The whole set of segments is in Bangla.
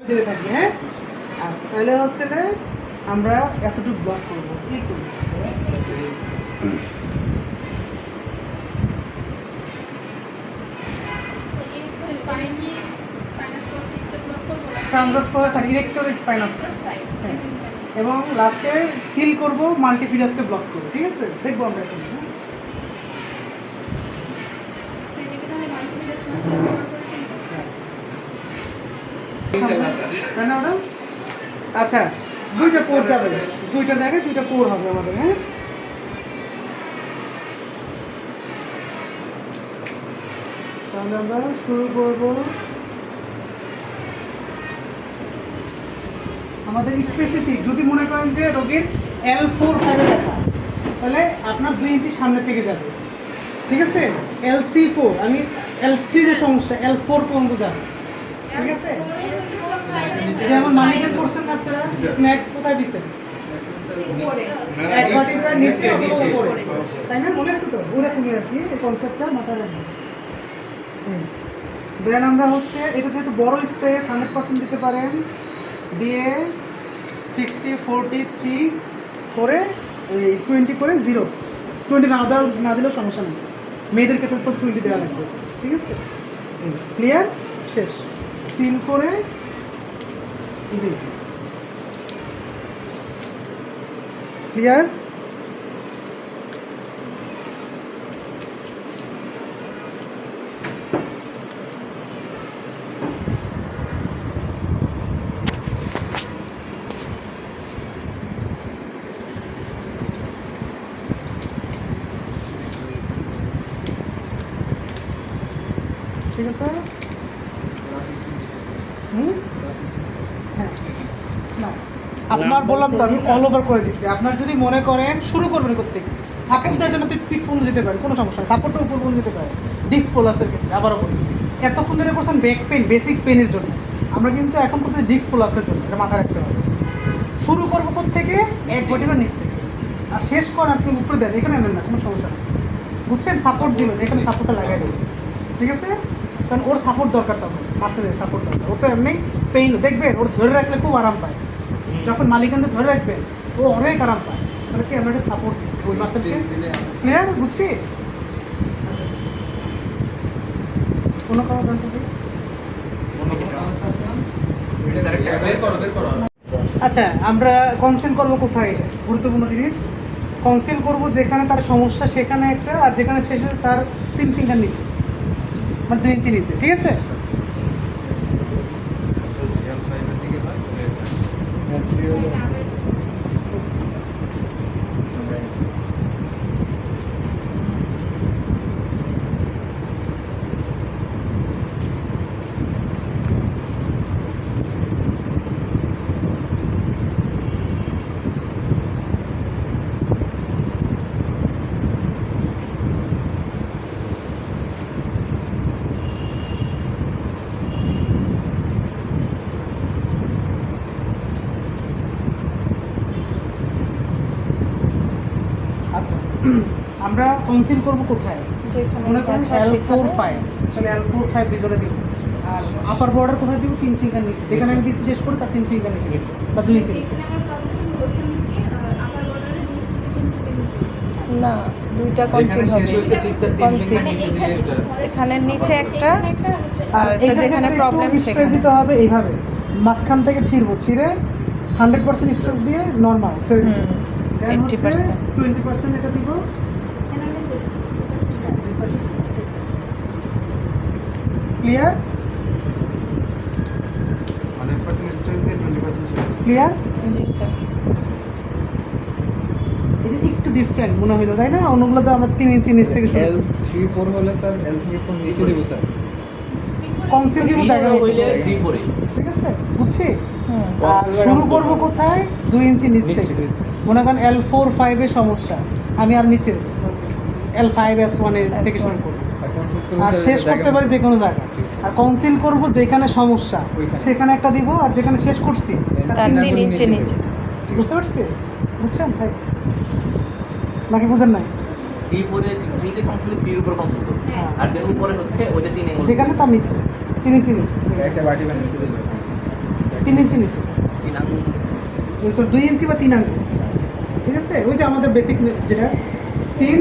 দিতে থাকবে। হ্যাঁ, আচ্ছা তাহলে হচ্ছে যে আমরা এতটুকু ব্লক করবো, এই করবো। ট্রান্সভার্স প্রসেস আর ইরেক্টর স্পাইনাস, এবং লাস্টে সিল করব, মাল্টিফিডাসকে ব্লক করবো। ঠিক আছে, দেখবো আমরা এখন। তাই না ওটা? আচ্ছা, দুইটা কোর যাবে, দুইটা জায়গায় দুইটা কোর হবে আমাদের। হ্যাঁ, তাহলে আমরা শুরু করব। আমাদের স্পেসিফিক যদি মনে করেন যে রোগীর L4-5 ব্যথা, তাহলে আপনার 2 ইঞ্চি সামনে থেকে যাবে। ঠিক আছে, L3-4 আমি L3 যে সমস্যা L4 পর্যন্ত যাবে। ঠিক আছে, যেমন মালিকের করছেন আপনারা স্ন্যাক্স কোথায় দিচ্ছেন? এক ভার্টিব্রার নিচে অথবা উপরে, তাই না? মনে আছে তো? ওরকমই আর কি, এই কনসেপ্টটা মাথায় রাখবেন। দেন আমরা হচ্ছে এটা যেহেতু বড় স্পেস 100% দিতে পারেন, দিয়ে 60-40-3 করে 20 করে 0, 20 না দিলেও সমস্যা নেই, মেয়েদের ক্ষেত্রে তো 20 দেওয়া লাগবে। ঠিক আছে, ক্লিয়ার? শেষ। সিল করে ক্লিয়ার? ঠিক আছে। হ্যাঁ, না আপনার বললাম তো আমি অল ওভার করে দিচ্ছি। আপনার যদি মনে করেন শুরু করবেন করতে, সাপোর্ট দেওয়ার জন্য তুই পিঠ পর্যন্ত যেতে পারেন, কোনো সমস্যা নেই, সাপোর্টটা উপর পর্যন্ত যেতে পারে। ডিস্ক প্রোলাপসের ক্ষেত্রে আবারও বলি, এতক্ষণ ধরে করছেন ব্যাক পেন, বেসিক পেনের জন্য, আমরা কিন্তু এখন করতে ডিস্ক প্রোলাপসের জন্য, এটা মাথায় রাখতে হবে। শুরু করবো থেকে এক ভার্টিব্রার নিচ থেকে, আর শেষ করেন আপনি উপরে দেন, এখানে আনেন না, কোনো সমস্যা নেই। বুঝছেন? সাপোর্ট দিবেন, এখানে সাপোর্টটা লাগাই দেবেন। ঠিক আছে, কারণ ওর সাপোর্ট দরকার, তখন মাসেলের সাপোর্ট দরকার। ওর তো এমনি পেইন, দেখবেন ওর ধরে রাখলে খুব আরাম পায়। যখন মালিকানদের ধরে রাখবেন ও অনেক আরাম পায়, মানে কি আমরা একটা সাপোর্ট দিচ্ছি ওই মাসেলকে। ক্লিয়ার? বুঝছি? কোনো কথা জানতে চাই? আচ্ছা, আমরা কনসেল করবো কোথায়? এটা গুরুত্বপূর্ণ জিনিস। কনসেল করবো যেখানে তার সমস্যা সেখানে একটা, আর যেখানে শেষে তার 3 ফিঙ্গার নিচে, মানে 2 ইঞ্চি নিচে। ঠিক আছে, আচ্ছা আমরা কনসিল করব কোথায়? মনে করেন L4-5, তাহলে L4-5 রিজনে দিব। আর আপার বর্ডার কোথায় দিব? 3 ফিঙ্গার নিচে, যেখানে আমি দিচ্ছি শেষ করে তার 3 ফিঙ্গার নিচে দিচ্ছি, বা 2 ইঞ্চি নিচে। না, দুইটা কনসিল হবে। কনসিল এখানে নিচে একটা, আর যেখানে প্রবলেম স্ট্রেস দিতে হবে এইভাবে, মাঝখান থেকে ছিড়বো, ছিঁড়ে 100% স্ট্রেস দিয়ে নরমাল ছেড়ে দিব। 80% 20% এটা দিব। ক্লিয়ার? 100% স্ট্রেস দিয়ে 20% ছিল। ক্লিয়ার? জি স্যার। এটা একটু ডিফারেন্ট মনে হলো, তাই না? অন্যগুলো তো আমরা 3 ইঞ্চি নিচ থেকে শুরু করি। L3-4 হলে স্যার L3-4 নিচে দিব স্যার। কনসিল দিব জায়গা হইলে 3-4 ঠিক আছে, বুঝছি? আর শুরু করব কোথায়? 2 ইঞ্চি নিচ থেকে। মনে করেন L4-5 এর সমস্যা, আমি আর নিচে L5-S1 এর থেকে শুরু করব, আর শেষ করতে পারি যে কোনো জায়গায়। আর কনসিল করব যেখানে সমস্যা সেখানে একটা দিব, আর যেখানে শেষ করছি তার 3 নিচে নিচে। বুঝতে পারছি? বুঝছেন ভাই নাকি বুঝেন নাই? 3-4 এর নিচে কনসোল 3 এর উপর কনসোল করব, আর দেন উপরে হচ্ছে ওইটা 3 এঙ্গেল, যেখানে তার নিচে 3 ইঞ্চি নিচে একটা ভার্টিব্রার নিচে দিলে 3 ইঞ্চি নিচে, 2 ইঞ্চি বা 3 আঙ্গুল, ঠিক আছে? ওই যে আমাদের বেসিক যেটা 3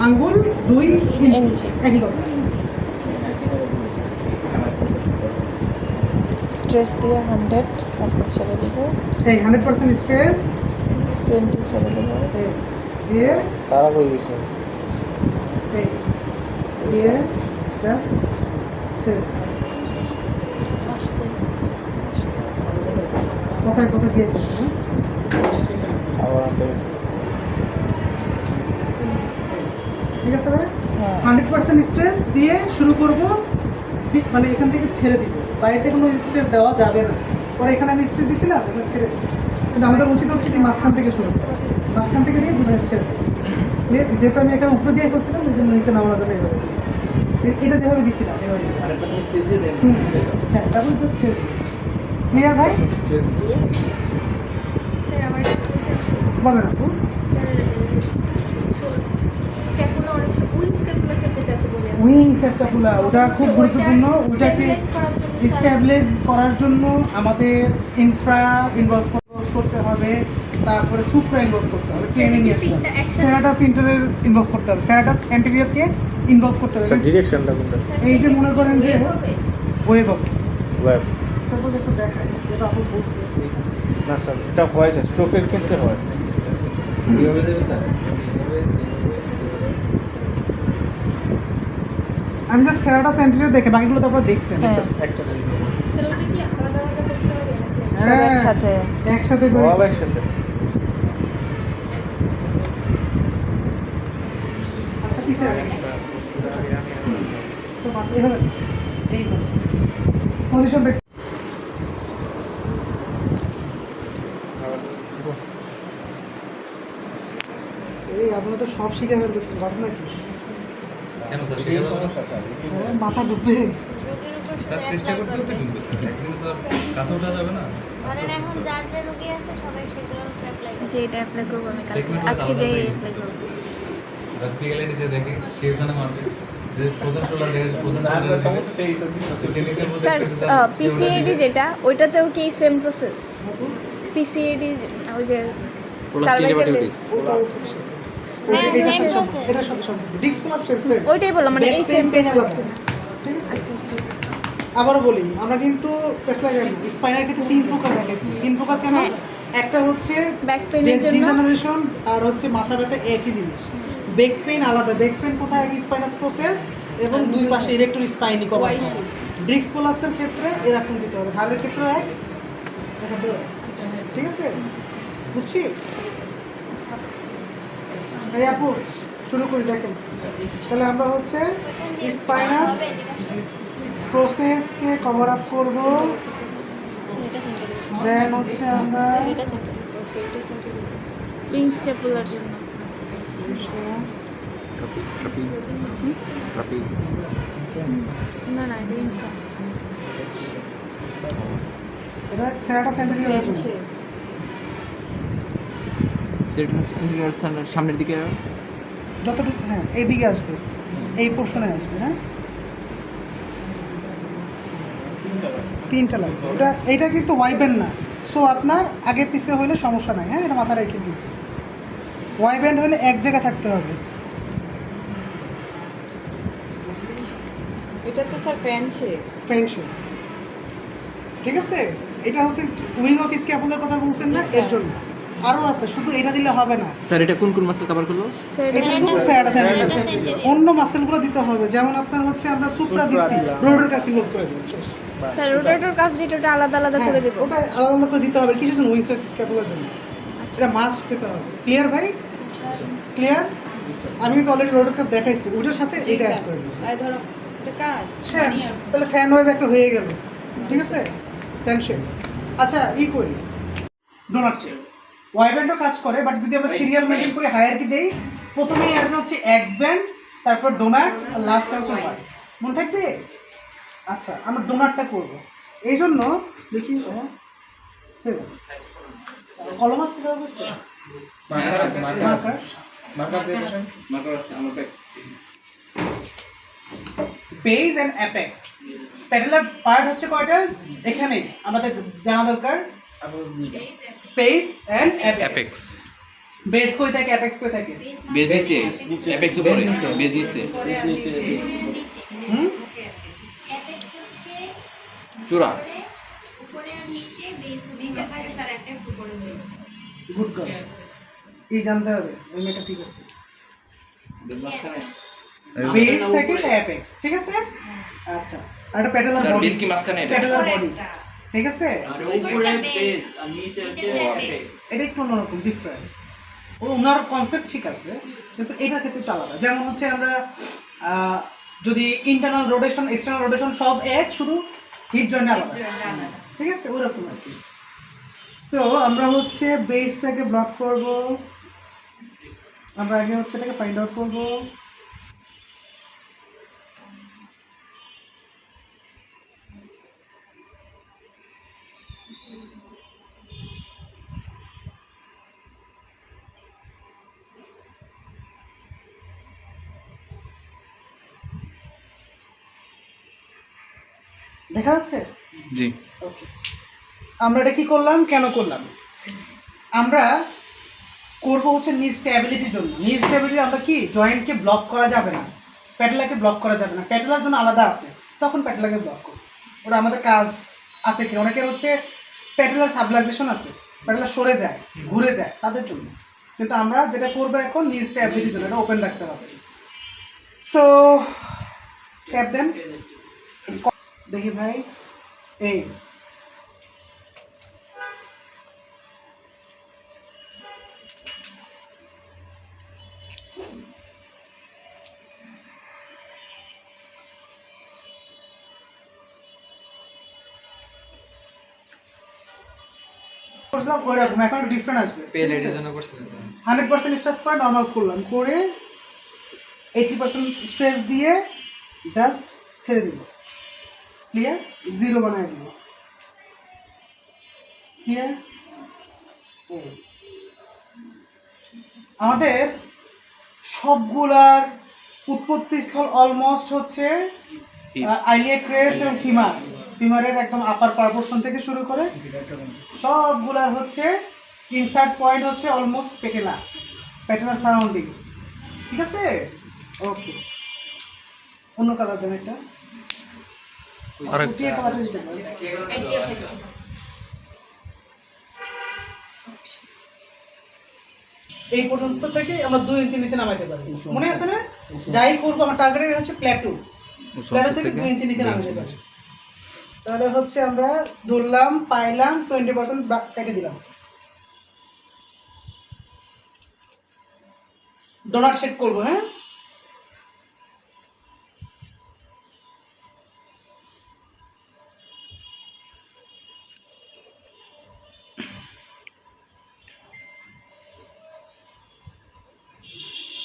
আঙ্গুল 2 ইঞ্চি, একই কথা। স্ট্রেস দিয়ে 100, তারপর ছেড়ে দেবো এই 100% স্ট্রেস 20, ছেড়ে দেবো। দিয়ে তারা হয়ে গেছে এই দিয়ে জাস্ট ছেড়ে আসতে আসতে কোথায় কোথায় দিয়ে দেবো, হ্যাঁ? আবার আমরা ঠিক আছে ভাই? হ্যাঁ 100% স্ট্রেস দিয়ে শুরু করব, মানে এখান থেকে ছেড়ে দিব, বাইরে কোনো স্ট্রেস দেওয়া যাবে না। পরে এখানে আমি স্ট্রেস দিছিলাম, এখানে ছেড়ে দিই। কিন্তু আমাদের উচিত হচ্ছে কি মাঝখান থেকে শুরু করা, মাঝখান থেকে নিয়ে দুটো ছেড়ে দিই। যেহেতু আমি এখানে উপরে দিয়ে করছিলাম, ওই জন্য নিচে নামানো যাবে এইভাবে। এটা যেভাবে দিছিলাম এভাবে। 100% স্টেজ দিয়ে দেন হুম, হ্যাঁ, তারপর জাস্ট ছেড়ে দিই। ক্লিয়ার ভাই? স্ট্রেস দিয়ে স্যার আমার একটা কোশ্চেন ছিল বলেন আপু। স্যার স্ক্যাপুলা অনেক সময় উইং স্ক্যাপুলা ক্ষেত্রে যাকে বলে উইং স্যাপ্টাকুলা, ওটা খুব গুরুত্বপূর্ণ। ওটাকে স্ট্যাবলিশ করার জন্য আমাদের ইনফ্রা ইনভলভ করতে হবে, তারপরে সুপ্রা ইনভলভ করতে হবে, ট্রেনে নিয়ে আসতে হবে, স্যারাটাস ইন্টারের ইনভলভ করতে হবে, স্যারাটাস অ্যান্টেরিয়রকে ইনভলভ করতে হবে। স্যার ডিরেকশনটা কোনটা এই যে মনে করেন যে হবে ওয়েভ হবে, ওয়েব সাপোজ একটু দেখাই যেটা আপু বলছে। না স্যার এটা হয় স্যার স্ট্রোকের ক্ষেত্রে হয় কিভাবে দেবে স্যার? আমি জাস্ট স্যারাটাস অ্যান্টেরিয়র দেখে বাকিগুলো তো আপনারা দেখছেন। হ্যাঁ। একটা স্যার ওটা কি আলাদা আলাদা করতে হবে নাকি সব হ্যাঁ, একসাথে একসাথে করে সব একসাথে একটা পিছে তো মাথা এভাবে এইভাবে পজিশন বেক। এই আপনারা তো সব শিখে ফেলতেছেন, ঘটনা কি? কেন স্যার শিখে যাবে না? হ্যাঁ, মাথা ঢুকলে রোগীর উপর স্যার শুধু চেষ্টা apply করতে করতে করবে। ঢুকবে স্যার একদিনে তো আর কাছে ওঠা যাবে না ধরেন এখন যার যে রোগী আছে সবাই সেগুলো অ্যাপ্লাই করে যে এটা অ্যাপ্লাই করবো আমি কালকে Segment আজকে আলাদা যে আলাদা use অ্যাপ্লাই করবো প্র্যাকটিক্যালি নিজে দেখে সে ওখানে মারবে যে ফ্রোজেন শোল্ডার দেখে ফ্রোজেন স্যার পিসিএডি যেটা ওইটাতেও কি সেম প্রসেস পিসিএডি ওই যে সার্ভাইকাল হ্যাঁ, এটা same সাথে process. এটা সাথে সম্পর্ক ডিস্ক কোলাপস সেম। ওইটাই বললাম মানে এই সেম পেন প্রসেস আলাদা, ঠিক আছে? আচ্ছা আচ্ছা আবারও বলি, আমরা কিন্তু পেসলাইজার না, স্পাইনাল ক্ষেত্রে 3 প্রকার দেখাইছি। 3 প্রকার কেন? হ্যাঁ। একটা হচ্ছে ব্যাক পেইনের জন্য ডিজেনারেশন, আর হচ্ছে মাথা ব্যথা একই জিনিস। ব্যাক পেইন আলাদা, ব্যাক পেইন কোথায়? স্পাইনাস প্রসেস এবং দুই পাশে ইরেক্টর স্পাইনি কভার। ডিস্ক প্রলাপসের ক্ষেত্রে এরকম দিতে হবে, ঘাড়ের ক্ষেত্রে এক, এর ক্ষেত্রে এক। ঠিক আছে? বুঝছি? এই আপু শুরু করি, দেখেন তাহলে আমরা হচ্ছে স্পাইনাস প্রসেসকে কভার আপ করব, দেন হচ্ছে আমরা উইং স্ক্যাপুলার জন্য না না এটা ইনফর্ম এটা সেরাটা সেন্টারিয়ার জন্য। সামনের দিকে যতটুকু, হ্যাঁ এইদিকে আসবে, এই পোর্শনে আসবে। হ্যাঁ, 3টা লাগবে। এইটা কিন্তু ওয়াইব্যান্ড না, সো আপনার আগে পিছিয়ে হলে সমস্যা নাই। হ্যাঁ, এটা মাথায় রেখে কিন্তু ওয়াইব্যান্ড হলে এক জায়গায় থাকতে হবে। এটা তো স্যার ফ্রেন্ডশিপ ফ্রেন্ডশিপ, ঠিক আছে? এটা হচ্ছে উইং অফ স্ক্যাপুলার কথা বলছেন না, এর জন্য আরও আছে, শুধু এটা দিলে হবে না। স্যার এটা কোন কোন মাসল কভার করলো? স্যার এটা শুধু স্যারাটা সেন্টারিয়ার, অন্য মাসেলগুলো দিতে হবে। যেমন আপনার হচ্ছে আমরা সুপ্রা দিচ্ছি, রোডের কাছে লোড করে দেবো, শেষ। স্যার রোটেটর কাফ যেটা ওটা আলাদা আলাদা করে হ্যাঁ, দেবো ওটা আলাদা আলাদা করে দিতে হবে কিছু জন উইংস অফ স্ক্যাপুলার জন্য, এটা মাস্ট দিতে হবে। ক্লিয়ার ভাই? ক্লিয়ার? আমি কিন্তু অলরেডি রোডের কাছে দেখাইছি, ওটার সাথে এটা অ্যাড করে দিই। ধরো এটা কার তাহলে ফ্যান ওয়েভ একটা হয়ে গেল, ঠিক আছে? Fan shape. আচ্ছা, করি ডোনাট শেপ, ওয়াইব্যান্ডও কাজ করে, বাট যদি আমরা সিরিয়াল মেনটেন করে হায়ারকি দেই, প্রথমেই আসবে হচ্ছে এক্স ব্যান্ড, তারপর ডোনাট, আর লাস্টে হচ্ছে ওয়াই। মনে থাকবে? আচ্ছা, আমরা ডোনাটটা করবো, এই জন্য দেখি কলম আসতে পারবো, base and apex. Patellar part হচ্ছে কয়টা? এখানে আমাদের জানা দরকার, বেস এন্ড অ্যাপেক্স। বেস কই থাকে, অ্যাপেক্স কই থাকে? বেস নিচে, অ্যাপেক্স উপরে, বেস নিচে, হুম, অ্যাপেক্স হচ্ছে চূড়া। উপরে আর নিচে, বেস হচ্ছে গুড গার্ল। এই জানতে হবে, ওই মেয়েটা ঠিক আছে। বেস মাঝখানে। বেস থেকে অ্যাপেক্স, ঠিক আছে? আচ্ছা, আর এটা প্যাটেলার স্যার বডি, বেস কি মাঝখানে এটা? প্যাটেলার বডি, ঠিক আছে? উপরে বেস আর নিচে হচ্ছে অ্যাপেক্স। এটা একটু অন্যরকম, ডিফারেন্ট। ওনার কনসেপ্ট ঠিক আছে, কিন্তু এটার ক্ষেত্রে একটু আলাদা। যেমন হচ্ছে আমরা যদি ইন্টারনাল রোটেশন, এক্সটার্নাল রোটেশন সব এক, শুধু হিপ জয়েন্ট আলাদা, ঠিক আছে? ওরকম আর কি। সো আমরা হচ্ছে বেসটাকে ব্লক করব। আমরা আগে হচ্ছে এটাকে ফাইন্ড আউট করব। দেখা যাচ্ছে? জি। ওকে, আমরা এটা কি করলাম, কেন করলাম? আমরা করব হচ্ছে নি স্ট্যাবিলিটির জন্য। নি স্ট্যাবিলিটি আমরা কি জয়েন্টকে ব্লক করা যাবে না, প্যাটেলাকে ব্লক করা যাবে না, প্যাটেলার জন্য আলাদা আছে, তখন প্যাটেলাকে ব্লক করব। ওরা আমাদের কাজ আছে কি, অনেকের হচ্ছে প্যাটেলার সাবলাক্সেশন আছে, প্যাটেলার সরে যায়, ঘুরে যায়, তাদের জন্য। কিন্তু আমরা যেটা করবো এখন নি স্ট্যাবিলিটির জন্য, এটা ওপেন রাখতে হবে। সো ট্যাপ দেন, দেখি ভাই, এই করলাম ওইরকম, এখন ডিফারেন্ট আসবে। পে লেডির জন্য করছিলেন 100% স্ট্রেস করে নর্মাল করলাম, করে 80% স্ট্রেস দিয়ে জাস্ট ছেড়ে দিব, ক্লিয়ার? জিরো বানায় দিব, ক্লিয়ার? আমাদের সবগুলার উৎপত্তি স্থল অলমোস্ট হচ্ছে আইলিয়াক ক্রেস্ট এবং ফিমার, ফিমারের একদম আপার পারপোর্শন থেকে শুরু করে সবগুলার হচ্ছে ইনসার্ট পয়েন্ট হচ্ছে অলমোস্ট পেটেলা, পেটেলার সারাউন্ডিংস, ঠিক আছে? ওকে, অন্য কালার দেন একটা, উঠিয়ে কালারটা দিতে পারেন। এই পর্যন্ত থেকে আমরা 2 ইঞ্চি নিচে নামাইতে পারি, মনে আছে না? যাই করবো আমার টার্গেট হচ্ছে প্ল্যাটু, প্ল্যাটু থেকে 2 ইঞ্চি নিচে নামাইতে পারি। তাহলে হচ্ছে আমরা ধরলাম, পাইলাম 20% কেটে দিলাম, ডোনাট শেড করবো। হ্যাঁ,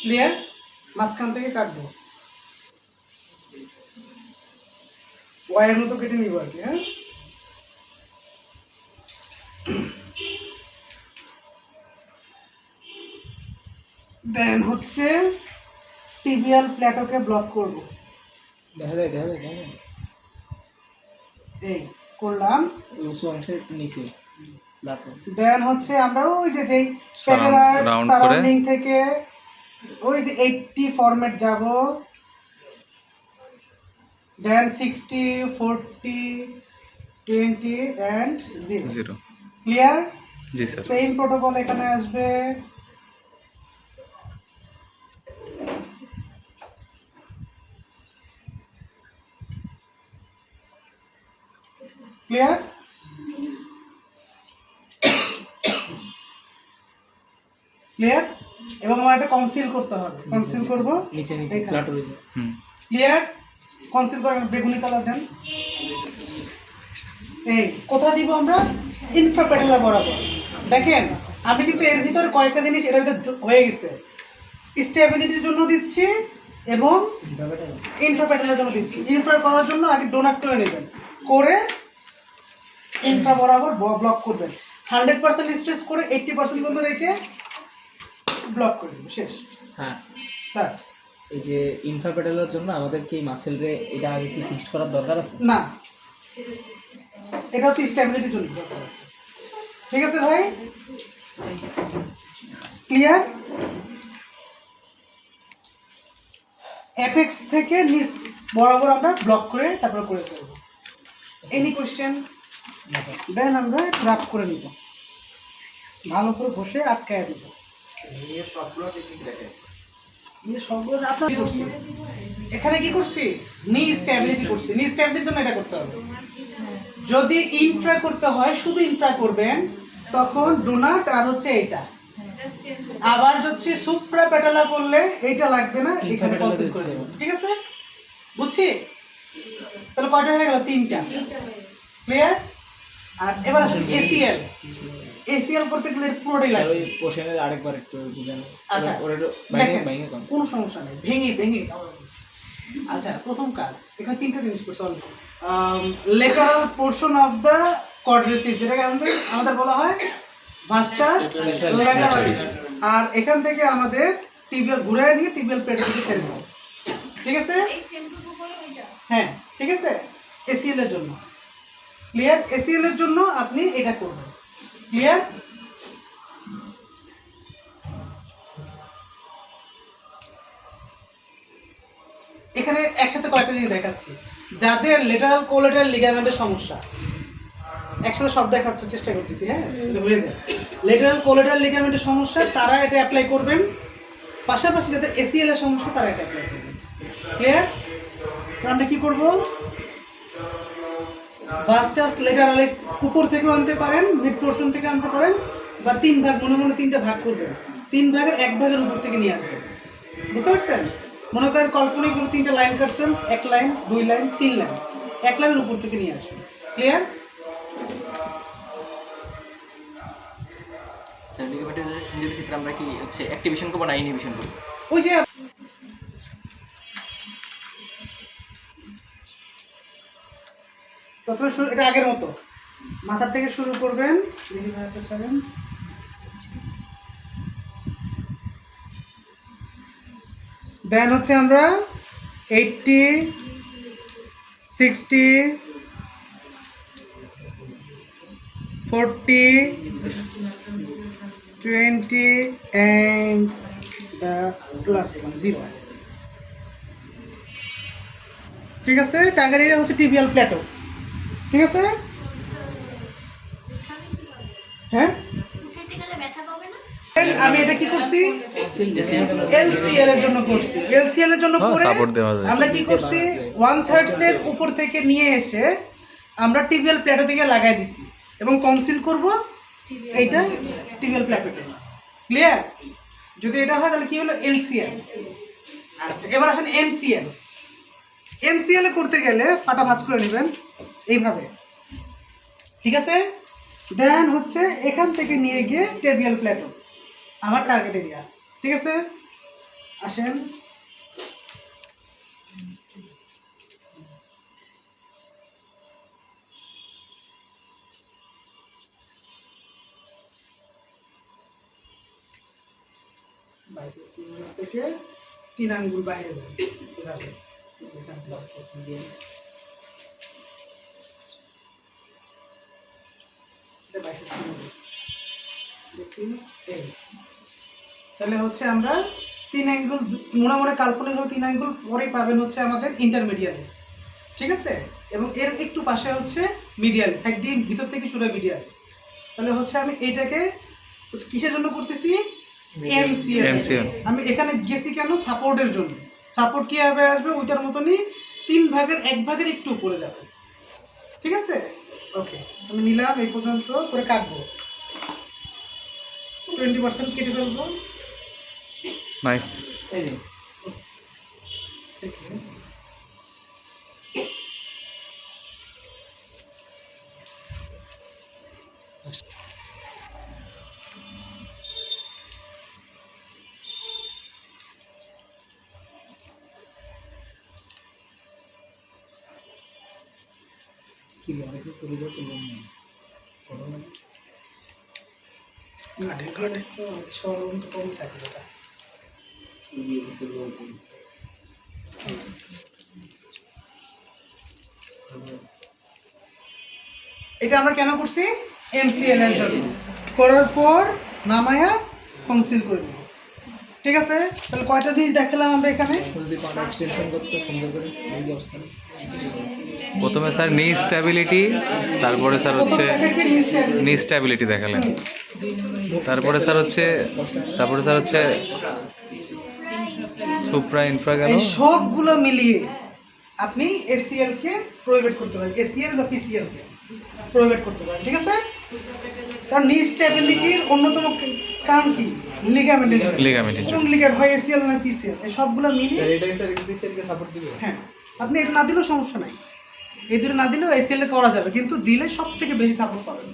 ক্লিয়ার? মাঝখান থেকে কাটবো, ওয়াইয়ের মতো কেটে নিব আর কি। হ্যাঁ, দেন হচ্ছে টিবিয়াল প্ল্যাটোকে ব্লক করব। দেখা যায় দেখা যায় দেখা যায় এই করলাম, উঁচু অংশের নিচে প্লাটো। দেন হচ্ছে আমরা ওই যে যেই প্যাটেলার round করে। সারাউন্ডিং থেকে ওই যে 80 ফরম্যাট যাব, দেন 60 40 20 এন্ড 0, ক্লিয়ার? জি স্যার। সেম প্রোটোকল এখানে আসবে, ক্লিয়ার? ক্লিয়ার? এবং আমার এটা কনসিল করতে হবে, কনসিল করব নিচে নিচে এখানে। প্লাটো হুম। ক্লিয়ার? কনসিল করে বেগুনি কালার দেন। এই কোথা দিব আমরা? ইনফ্রাপ্যাটেলার বরাবর। দেখেন আমি কিন্তু এর ভিতরে কয়েকটা জিনিস এর ভিতরে হয়ে গেছে, স্টেবিলিটির জন্য দিচ্ছি এবং ইনফ্রাপ্যাটেলার জন্য দিচ্ছি। ইনফ্রা করার জন্য আগে ডোনাট করে নেবেন, করে ইনফ্রা বরাবর ব্লক করবেন, 100% স্ট্রেস করে 80% পর্যন্ত রেখে ব্লক করে দেবেন, শেষ। হ্যাঁ স্যার এই যে ইনফ্রাপেটালের জন্য আমাদের কি মাসেলরে এটা আগে কি ফিক্সড করার দরকার আছে? না, এটা হচ্ছে স্ট্যাবিলিটির জন্য দরকার আছে। ঠিক আছে ভাই, ক্লিয়ার? অ্যাপেক্স থেকে নিচ বরাবর আমরা ব্লক করে তারপর করে ফেলবো। Any question? দেন আমরা রাফ করে নিব, ভালো করে বসে আটকায় দিব। সবগুলো আপনার কি করছি? এখানে কি করছি? নি স্ট্যাবিলিটি করছি। নি স্ট্যাবিলিটির জন্য এটা করতে হবে। যদি ইনফ্রা করতে হয় শুধু ইনফ্রা করবেন, তখন ডোনাট আর হচ্ছে এটা। আবার হচ্ছে সুপ্রা পেটালা করলে এইটা লাগবে না, এখানে কনসিডার করে দেব। ঠিক আছে, বুঝছি? তাহলে কয়টা হয়ে গেল? 3টা। ক্লিয়ার? আর এবার আসলে এসিএল। এসিএল করতে গেলে পুরোটাই আর লাগবে। ওই পোর্শনের আরেকবার একটু বুঝান। আচ্ছা, ওটা একটু দেখেন, ভেঙে কোন কোনো সমস্যা নেই, ভেঙে আমরা বলছি। আচ্ছা, প্রথম কাজ এখানে 3টা জিনিস করতে হবে। Lateral portion of the quadricep, যেটাকে আমাদের বলা হয় ভাস্টাস ল্যাটারালিস। আর এখান থেকে আমাদের টিবিয়াল ঘুরায় নিয়ে টিবিয়াল প্লেট থেকে ছেড়ে দেবো। ঠিক আছে? হ্যাঁ, ঠিক আছে। এসিএল এর জন্য ক্লিয়ার? এসিএল এর জন্য আপনি এটা করবেন। ক্লিয়ার? এখানে একসাথে কয়েকটা জিনিস দেখাচ্ছি। যাদের লেটারাল কোলেটারাল লিগামেন্টের সমস্যা, একসাথে সব দেখাচ্ছি, চেষ্টা করতেছি, হ্যাঁ এটা হয়ে যায়। লেটারাল কোলেটারাল লিগামেন্টের সমস্যা তারা এটা অ্যাপ্লাই করবেন, পাশাপাশি যাদের এসিএল এর সমস্যা তারা এটা অ্যাপ্লাই করবেন। ক্লিয়ার? তাহলে আমরা কি করব? ভাস্টাস লেটারালিস উপর থেকেও আনতে পারেন, মিড পোর্শন থেকে আনতে পারেন, বা 3 ভাগ, মনে মনে 3টা ভাগ করবেন। 3 ভাগের 1 ভাগের উপর থেকে নিয়ে আসবেন। বুঝতে পারছেন? মনে করেন কল্পনায় করে 3টা লাইন কাটছেন, 1 লাইন, 2 লাইন, 3 লাইন, 1 লাইনের উপর থেকে নিয়ে আসবেন। ক্লিয়ার? স্যার লিগামেন্ট ইনজুরির ক্ষেত্রে আমরা কি হচ্ছে অ্যাক্টিভেশন করব না ইনহিবিশন করব? ওই যে প্রথমে শুরু, এটা আগের মতো মাথার থেকে শুরু করবেন। দেন হচ্ছে আমরা 80, 60, 40, 20 and the last one 0. ঠিক আছে? টার্গেট এরিয়া হচ্ছে টিবিয়াল প্ল্যাটো। ঠিক আছে? হ্যাঁ, উঠাইতে গেলে ব্যথা পাবে না? আমি এটা কি করছি? এলসিএল এর জন্য করছি। এলসিএল এর জন্য করে আমরা কি করছি? 1/3 এর উপর থেকে নিয়ে এসে আমরা টিবিয়াল প্ল্যাটো থেকে লাগাই দিছি এবং কনসিল করব এইটা টিবিয়াল প্ল্যাটোতে। ক্লিয়ার? যদি এটা হয় তাহলে কি হলো? এলসিএল। আচ্ছা, এবার আসেন এমসিএল। এমসিএল এ করতে গেলে ফাটা ভাঁজ করে নেবেন এইভাবে। ঠিক আছে? দেন হচ্ছে এখান থেকে নিয়ে গিয়ে টিবিয়াল প্ল্যাটো আমার টার্গেট এরিয়া। ঠিক আছে? আসেন, থেকে 3 আঙ্গুল বাইরে যাবে এভাবে। তাহলে হচ্ছে আমরা 3 অ্যাঙ্গুল, মনে মনে কাল্পনিকভাবে 3 অ্যাঙ্গুল পরে পাবেন হচ্ছে আমাদের ইন্টারমিডিয়ালিস। ঠিক আছে? এবং এর একটু পাশে হচ্ছে মিডিয়ালিস, সাইড দিয়ে ভিতর থেকে শুরু মিডিয়ালিস। তাহলে হচ্ছে আমি এটাকে কিসের জন্য করতেছি? এমসিএল। আমি এখানে গেছি কেন? সাপোর্টের জন্য। সাপোর্ট কিভাবে আসবে? ওইটার মতনই 3 ভাগের 1 ভাগের একটু উপরে যাবে। ঠিক আছে? ওকে, আমি নিলাম এই পর্যন্ত করে কাটবো। 20% কেটে ফেলবো। নাইস। এই যে কি আরেকটু তুলে দাও তুলে না। কাটে তো সরম তো কম থাকে এটা। এটা আমরা কেন করছি? এমসিএল এর জন্য। করার পর নামায়া কনসিল করে দিব। ঠিক আছে, তাহলে কয়টা জিনিস দেখালাম আমরা এখানে? যদি কোনো এক্সটেনশন করতে সুন্দর করে এই অবস্থা। প্রথমে স্যার নি স্ট্যাবিলিটি, তারপরে স্যার হচ্ছে প্রথমে দেখাচ্ছি knee stability। নি স্ট্যাবিলিটি দেখালেন, তারপরে স্যার হচ্ছে সুপ্রা ইনফ্রা গেল। এই সবগুলো মিলিয়ে আপনি এসিএল কে প্রোহিবিট করতে পারেন, এসিএল বা পিসিএল কে প্রোহিবিট করতে পারেন। ঠিক আছে, কারণ নি স্টেবিলিটির অন্যতম কারণ কি? লিগামেন্টের। লিগামেন্টের কোন লিগামেন্ট হয়, এসিএল না পিসিএল, এই সবগুলো মিলিয়ে স্যার এটাই স্যার পিসিএল কে সাপোর্ট দিবে। হ্যাঁ, আপনি এটা না দিলেও সমস্যা নাই, এই দুটো না দিলেও এসিএল এ করা যাবে, কিন্তু দিলে সব থেকে বেশি সাপোর্ট পাবেন।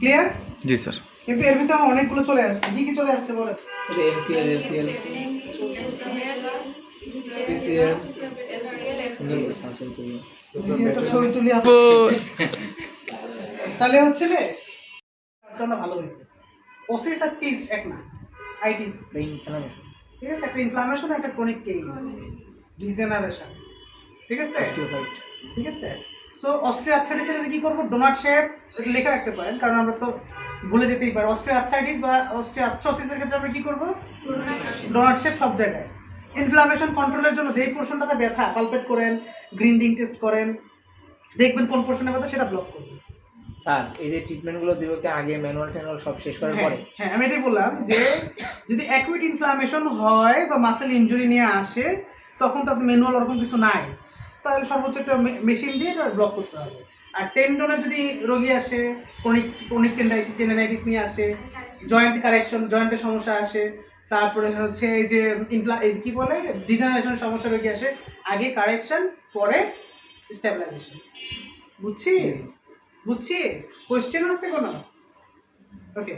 ক্লিয়ার? জি স্যার। কিন্তু এর ভিতরে অনেকগুলো চলে আসছে। কি কি চলে আসছে বলে? এই যে এমসিএল, এলসিএল, পিসিএল, সুন্দর করে শাসন করবে। একটা ছবি তুলি তাহলে হচ্ছে রে আমরা ভালো হইতো। ওসিস আর টিস এক না, আইটিস। ঠিক আছে, একটা ইনফ্লামেশন, একটা ক্রনিক কেস, ডিজেনারেশন। ঠিক আছে, ঠিক আছে। সো অস্টিওআর্থ্রাইটিসের কি করব? ডোনাট শেপ লেখা রাখতে পারেন, কারণ আমরা তো ভুলে যেতেই পারি। অস্টিওআর্থ্রাইটিস বা অস্টিওআর্থ্রোসিসের ক্ষেত্রে আমরা কি করব? ডোনাট শেপ সব জায়গায়। ইনফ্লামেশন কন্ট্রোলের জন্য যেই পোর্শনটাতে ব্যথা, পালপেট করেন, গ্রিন্ডিং টেস্ট করেন, দেখবেন কোন পোর্শনে ব্যথা, সেটা ব্লক করবেন। স্যার এই যে ট্রিটমেন্টগুলো দিব কি আগে ম্যানুয়াল ট্যানুয়াল সব শেষ করার পরে? হ্যাঁ, আমি এটাই বললাম যে যদি অ্যাকুইট ইনফ্লামেশন হয় বা মাসেল ইনজুরি নিয়ে আসে, তখন তো আপনি ম্যানুয়াল ওরকম কিছু নাই, তাহলে সর্বোচ্চ একটা মেশিন দিয়ে ব্লক করতে হবে। আর টেন্ডনের যদি রোগী আসে, ক্রনিক টেন্ডাইটিস নিয়ে আসে, জয়েন্ট কারেকশন, জয়েন্টের সমস্যা আসে, তারপরে হচ্ছে এই যে এই কি বলে ডিজেনারেশনের সমস্যা রোগী আসে, আগে কারেকশন পরে স্টেবিলাইজেশন। বুঝছি? কোয়েশ্চেন আছে কোনো? ওকে,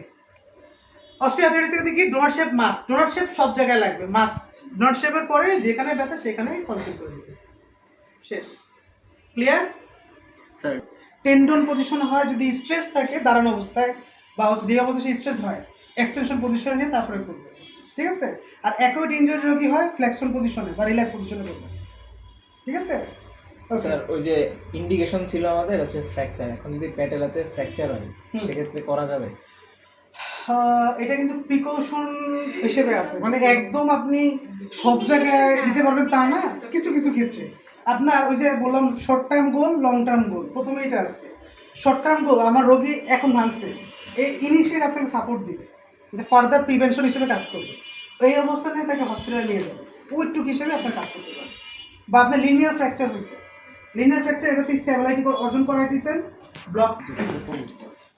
অস্টিওআর্থ্রাইটিসের ক্ষেত্রে কি? Donut shape must, donut shape সব জায়গায় লাগবে, মাস্ট। ডোনাট শেপের পরে যেখানে ব্যথা সেখানেই কনসিল করে দিবে, শেষ। ক্লিয়ার? স্যার টেন্ডন পজিশন হয় যদি স্ট্রেস থাকে দাঁড়ানো অবস্থায়, বা যে অবস্থায় স্ট্রেস হয় এক্সটেনশন পজিশনে নিয়ে তারপরে করবে। ঠিক আছে, আর অ্যাকুইট ইনজুরি রোগী হয় ফ্লেক্সন পজিশনে বা রিল্যাক্স পজিশনে করবে। ঠিক আছে স্যার, ওই যে ইন্ডিকেশন ছিল আমাদের হচ্ছে ফ্র্যাকচার, এখন যদি প্যাটেলাতে ফ্র্যাকচার হয় সেক্ষেত্রে করা যাবে? এটা কিন্তু প্রিকশন হিসেবে আছে, মানে একদম আপনি সব জায়গায় দিতে পারবেন তা না। কিছু কিছু ক্ষেত্রে আপনার ওই যে বললাম short term goal, long term goal, প্রথমে এটা আসছে। শর্ট টার্ম গোল, আমার রোগী এখন ভাঙছে, এই ইনিশিয়াল আপনাকে সাপোর্ট দিবে, ফার্দার প্রিভেনশন হিসেবে কাজ করবে। এই অবস্থানে তাকে হসপিটালে নিয়ে যাবে, ওইটুক হিসেবে আপনার কাজ করতে পারেন। বা আপনার লিনিয়ার ফ্র্যাকচার হয়েছে, লিনিয়ার ফ্র্যাকচার এটাতে স্টেবিলাইটি অর্জন করাই দিয়েছেন, ব্লক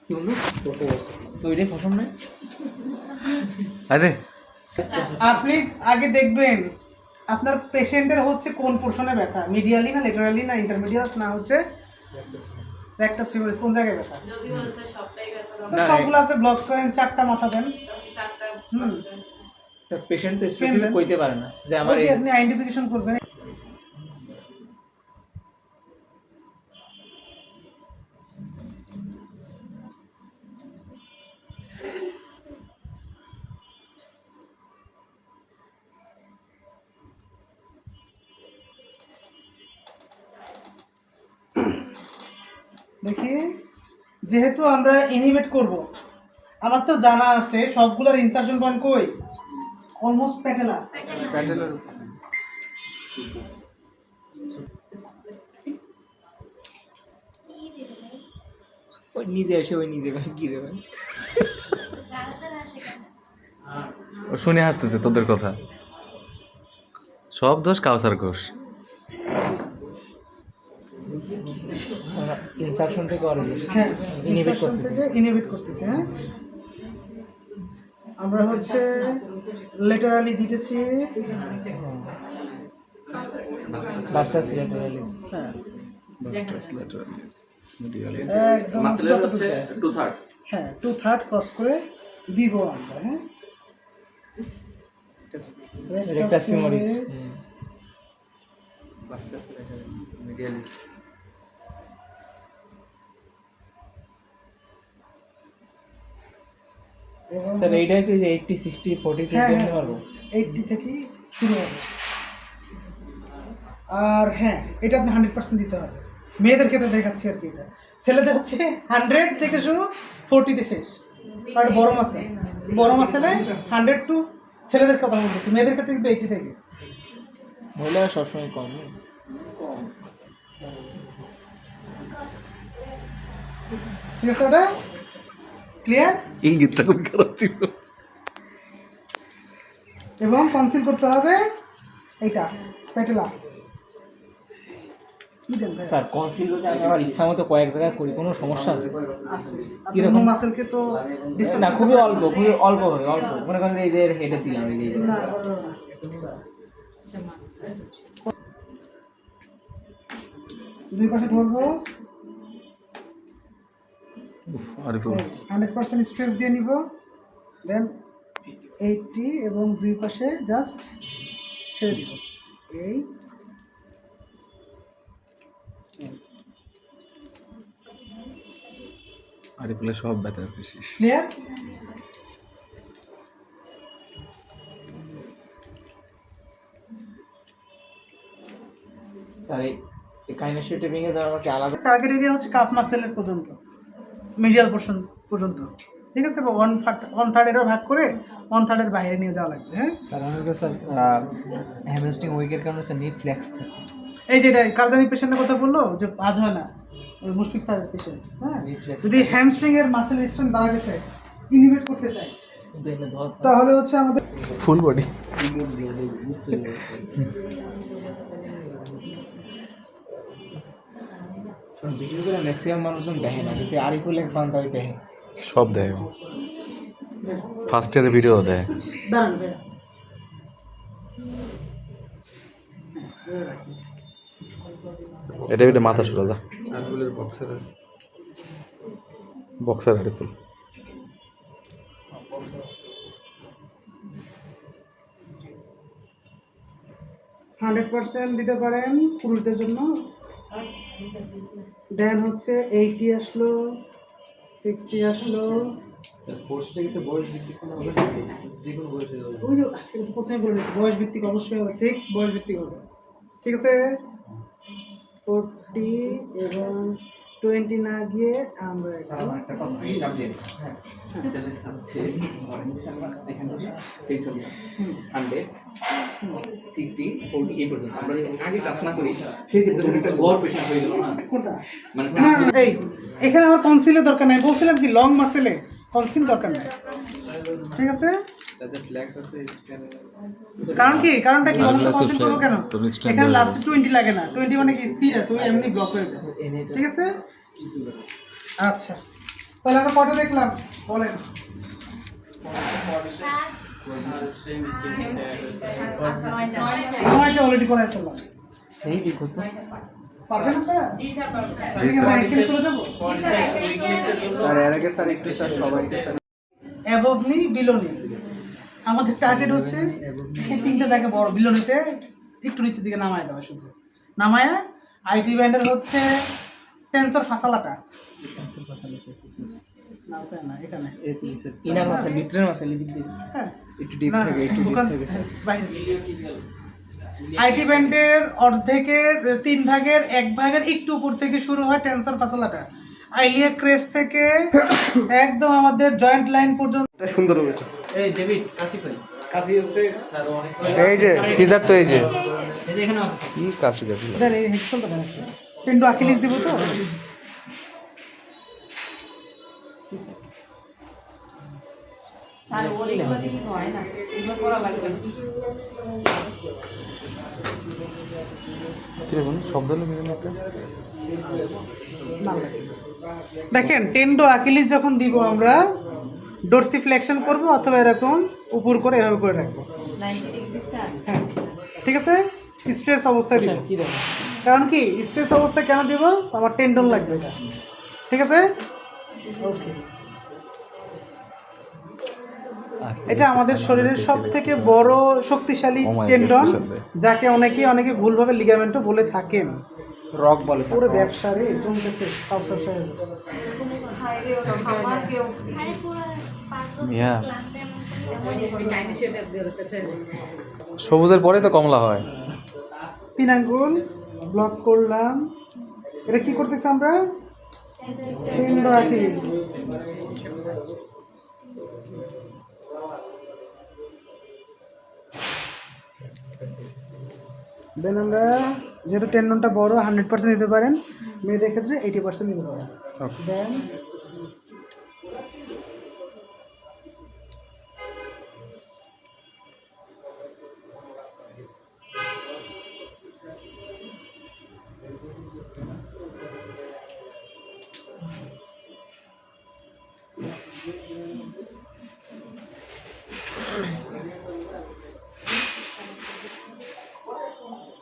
কি বলবো তো ওইটাই পছন্দ নয়। আরে আপনি আগে দেখবেন আপনার পেশেন্টের হচ্ছে কোন পোর্শনে ব্যথা, মিডিয়ালি না লেটারালি না ইন্টারমিডিয়েট না হচ্ছে রেক্টাস ফিমারিস, কোন জায়গায় ব্যথা। তো সবগুলাতে ব্লক করেন, 4টা মাথা দেন। স্যার পেশেন্ট তো স্পেসিফিক কইতে পারে না যে আমার ওই যে আপনি আইডেন্টিফিকেশন করবেন। দেখি, যেহেতু আমরা ইনহিবিট করব, আমার তো জানা আছে সবগুলোর ইনসারশন পয়েন্ট কই, অলমোস্ট প্যাটেলার। ওই নিজে এসে ওই নিজে কি দেবে? ও শুনে হাসতেছে তোদের কথা, সব দোষ কাউসার ঘোষ। ইনসারশন থেকে অরিজিন হ্যাঁ, ইনহিবিট insertion করতেছে। থেকে ইনহিবিট করতেছে। হ্যাঁ, আমরা হচ্ছে লেটারালি দিতেছি। বাস্টার সিলেটারালিস। হ্যাঁ, একদম মাসেলের যতটুকু হচ্ছে যায়। 2/3। হ্যাঁ, 2/3 ক্রস করে দিব আমরা। হ্যাঁ, রেক্টাস ফিমারিস। স্যার এইটা কি যে 80 60 40 হ্যাঁ, দিতে পারবো? 80 থেকে শুরু হবে। আর হ্যাঁ, এটা আপনি 100% দিতে হবে। মেয়েদের ক্ষেত্রে দেখাচ্ছি আর কি এটা। ছেলেদের হচ্ছে 100 থেকে শুরু 40 তে শেষ। আর বড় মাসে 100 টু ছেলেদের কথা বলতেছি, মেয়েদের ক্ষেত্রে কিন্তু 80 থেকে। মহিলারা সবসময় কম। ঠিক আছে, ওটা ক্লিয়ার। ইঙ্গিতটা খুব খারাপ ছিল। এবং কনসিল করতে হবে এইটা প্যাটেলা। কি দেন ভাই? স্যার কনসিল করতে আমি আমার ইচ্ছা মতো কয়েক জায়গায় করি, কোনো সমস্যা আছে? আছে। কিরকম? আপনি মাসেলকে তো ডিস্টার্ব না, খুবই অল্প হবে, অল্প। মনে করেন যে এই যে হেডে দিলাম, এই যে না। দুই পাশে ধরবো, আরিফুল 100% স্ট্রেস দিয়ে নিব, দেন 80 এবং দুই পাশে জাস্ট ছেড়ে দিব। এই আরিফুলের সব ব্যথা বেশি। ক্লিয়ার। স্যার এই কাইনেসিও টেপিং এ যাওয়ার আমাকে আলাদা টার্গেট এরিয়া হচ্ছে কাফ মাসেলের পর্যন্ত, মিডিয়াল পোর্শন পর্যন্ত। ঠিক আছে, 1/3 এরও ভাগ করে 1/3 এর বাইরে নিয়ে যাওয়া লাগবে। হ্যাঁ স্যার আমাকে স্যার হ্যামস্ট্রিং উইকের কারণে স্যার নি ফ্লেক্স থাকে। এই যেটা কারদানি পেশেন্টের কথা বললো যে আজ হয় না, ওই মুশফিক স্যারের পেশেন্ট। হ্যাঁ, যদি হ্যামস্ট্রিং এর মাসেল স্ট্রেংথ বাড়াতে চায়, ইনহিবিট করতে চায়, তাহলে হচ্ছে আমাদের ফুল বডি। ভিডিও করে ম্যাক্সিমাম মানুষজন দেখে না, কিন্তু আরিফুল এক বান্ধব দেখে। সব দেয়, ফার্স্ট ইয়ারের ভিডিও দেয়। দাঁড়ান ভাইয়া। এটা মাথা সোজা যা। বক্সার আরিফুল। 100% দিতে পারেন পুরুষদের জন্য। দেন হচ্ছে 80 আসলো, 60 আসলো। কোর্সটা কিন্তু বয়স ভিত্তিক কোনো হবে যে কোনো বয়সে হবে। ওই যে এটা তো প্রথমে বলে দিয়েছি, বয়স ভিত্তিক অবশ্যই হবে, 6 বয়স ভিত্তিক হবে। ঠিক আছে, 40 এবং 20 না গিয়ে আমরা একটা কথা আমি চাপ দিয়ে দিই। হ্যাঁ তাহলে স্যার হচ্ছে আমরা এখানে 100 60 40 এই পর্যন্ত আমরা যদি আগে ক্লাস না করি সেক্ষেত্রে একটা গড় পেশেন্ট হয়ে গেল না কোনটা? মানে না, এই এখানে আমার কনসিলের দরকার নাই, বলছিলাম কি লং মাসেলে কনসিল দরকার নাই। ঠিক আছে, তাদের ফ্ল্যাক্স আছে কারণ কি, কারণটা কি বলুন তো, Last কনসিল করবো কেন? তুমি strength এখানে দেওয়া লাস্টে 20 লাগে না, 20 মানে কি স্থির আছে, ওই এমনি ব্লক হয়ে যায়। ঠিক আছে, আচ্ছা তাহলে আমরা কটা দেখলাম বলেন? সময়টা অলরেডি করাই ফেললাম। সেই দিক হতো। পারবেন আপনারা? এখানে চলে যাবো। স্যার এর আগে স্যার একটু স্যার সবাইকে স্যার অ্যাবভ নি, বিলো নি। আমাদের টার্গেট হচ্ছে এই তিনটে জায়গা বড়, বিলোনিতে একটু নিচের দিকে নামায় দেওয়া, শুধু নামায়া আইটি ব্যান্ডের হচ্ছে টেন্সর ফাসালাটা না, ওটা না, এখানে ইনার মাসেল, ভিতরের মাসেল এদিক দিয়ে। হ্যাঁ একটু ডিপ থাকে, একটু ডিপ থাকে স্যার। আইটি ব্যান্ডের অর্ধেকের 3 ভাগের 1 ভাগের একটু উপর থেকে শুরু হয় টেন্সর ফাসালাটা। আইলিয়া ক্রেস থেকে একদম আমাদের জয়েন্ট লাইন পর্যন্ত সুন্দর হয়েছে। এই ডেভিড কাশি ভাই কাশি হচ্ছে স্যার অনেক এই যে সিজার তো এই যে এই যে এখানে আছে কি কাছে যাবে। এটার এই হেডফোনটা দেন একটু, টেন্ডো আকিলিস দিব তো। আর ওর এগুলোতে কিছু হয় না, এগুলো করা লাগবে না। কিরকম শব্দ হলো মিলিয়ে একটা দেখেন টেন্ডো আকিলিস যখন দিব আমরা ডোরসি ফ্লেকশন করব অথবা এরকম উপর করে এভাবে করে রাখবো। 90 ডিগ্রি স্যার। হ্যাঁ, ঠিক আছে, স্ট্রেস অবস্থায় দিব। কি দেখেন? কারণ কি স্ট্রেস অবস্থায় কেন দিব? আমার টেন্ডন লাগবে এটা। ঠিক আছে, ওকে। এটা আমাদের শরীরের সব থেকে বড় শক্তিশালী Oh my God, tendon, special day. যাকে অনেকে ভুলভাবে লিগামেন্টও বলে থাকেন। রক বলে পুরো ব্যবসা রে জমতেছে, সব ব্যবসা হয়ে যাবে। আরে পুরো 5 বছর Yeah. ক্লাসে সবুজের পরে তো কমলা হয়। 3 আঙ্গুল ব্লক করলাম। এটা কি করতেছি আমরা? টেন্ডারাইটিস। দেন আমরা যেহেতু টেন্ডনটা বড় 100% দিতে পারেন, মেয়েদের ক্ষেত্রে 80% দিতে পারেন। দেন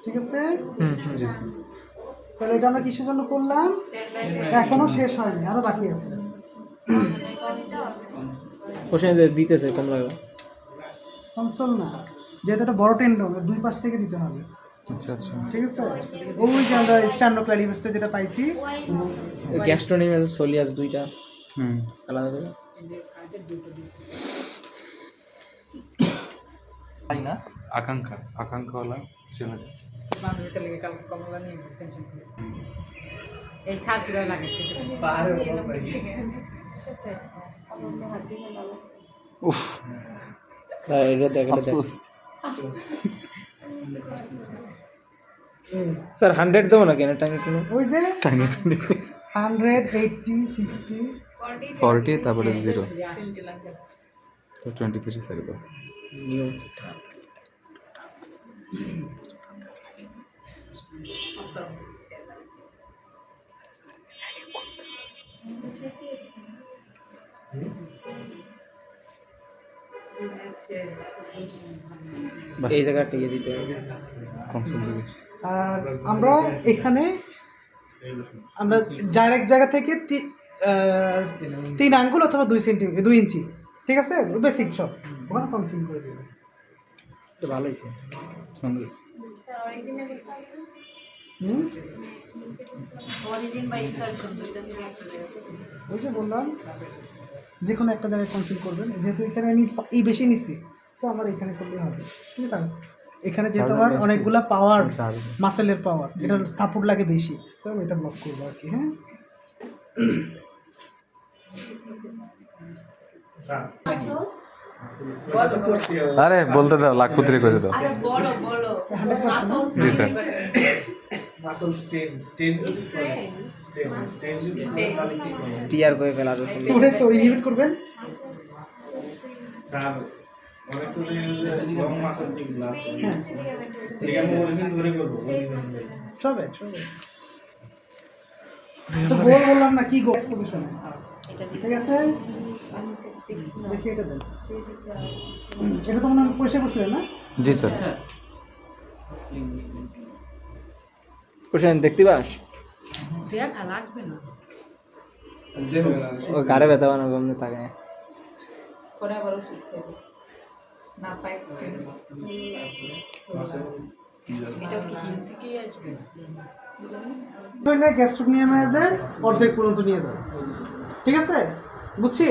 ঠিক আছে, জি স্যার। তাহলে এটা আমরা কিসের জন্য করলাম? এখনো শেষ হয়নি, আরো বাকি আছে। কোশ্চেন দিতেছে তোমরা কনসোল না, যেহেতু এটা বড় টেন্ডন, দুই পাশ থেকে দিতে হবে। আচ্ছা আচ্ছা। ঠিক আছে, ওই যে আমরা স্ট্যান্ডোক্লালিমাসটা যেটা পাইছি, গ্যাস্ট্রোনিমাস সোলিয়াস দুইটা হুম। আলাদা করে। আকাঙ্ক্ষা, আকাঙ্ক্ষাওয়ালা ছেলেটা। উফ, এটা দেখ, আফসোস। স্যার 100 দেবো না কেন? টাইম একটু ওই যে টাইনি 100, 80, 60, 40 তারপরে 0 তো 23 সাইড দাও। নিয়ম এই জায়গাটা টিকে দিতে হবে। কনসোল দিবি। আর আমরা এখানে আমরা ডাইরেক্ট জায়গা থেকে 3 আঙ্গুল অথবা 2 সেন্টিমিটার, 2 ইঞ্চি, ঠিক আছে, বেসিক সব ওখানে কনসিল করে দেবে। এটা ভালো হয়েছে। সুন্দর। ওই যে বললাম যে কোনো একটা জায়গায় কনসিল করবেন, যেহেতু এখানে আমি এই বেশি নিচ্ছি, তো আমার এখানে করলেই হবে। ঠিক আছে, এখানে যেহেতু আমার অনেকগুলা পাওয়ার, মাসেলের পাওয়ার, এটার সাপোর্ট লাগে বেশি, তো এটা ব্লক করবো আর কি। হ্যাঁ, আরে বলতে দাও, লাখপত্রি করে দাও। 100%। জি স্যার। টিআর করে ফেলা তো ওটা তো ইনহিবিট করবেন। চবে চবে, তো গোল বললাম না, কি গোল পজিশনে? ঠিক আছে, দেখি এটা দেন। এটা তো মনে হয় পয়সা বসলেন না? জি স্যার। কোশ্চেন দেখতে পাস? ও গাড়ে ব্যথা বানাবো এমনি থাকে। গ্যাস্ট্রোনিয়ামাইজের অর্ধেক পর্যন্ত নিয়ে যাবে। ঠিক আছে, বুঝছি?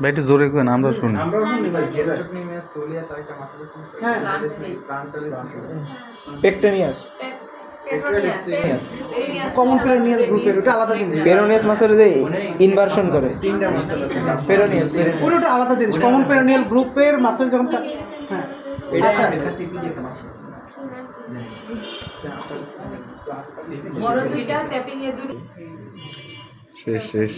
ভাই একটু জোরে করেন, আমরা শুনি। পেকটোনিয়াস, কমন পেরোনিয়াল গ্রুপের ওটা আলাদা জিনিস। পেরোনিয়াস মাসের যে ইনভার্সন করে পেরোনিয়াস, ওটা আলাদা জিনিস। কমন পেরোনিয়াল গ্রুপের মাসেল যখন হ্যাঁ, আচ্ছা শেষ শেষ।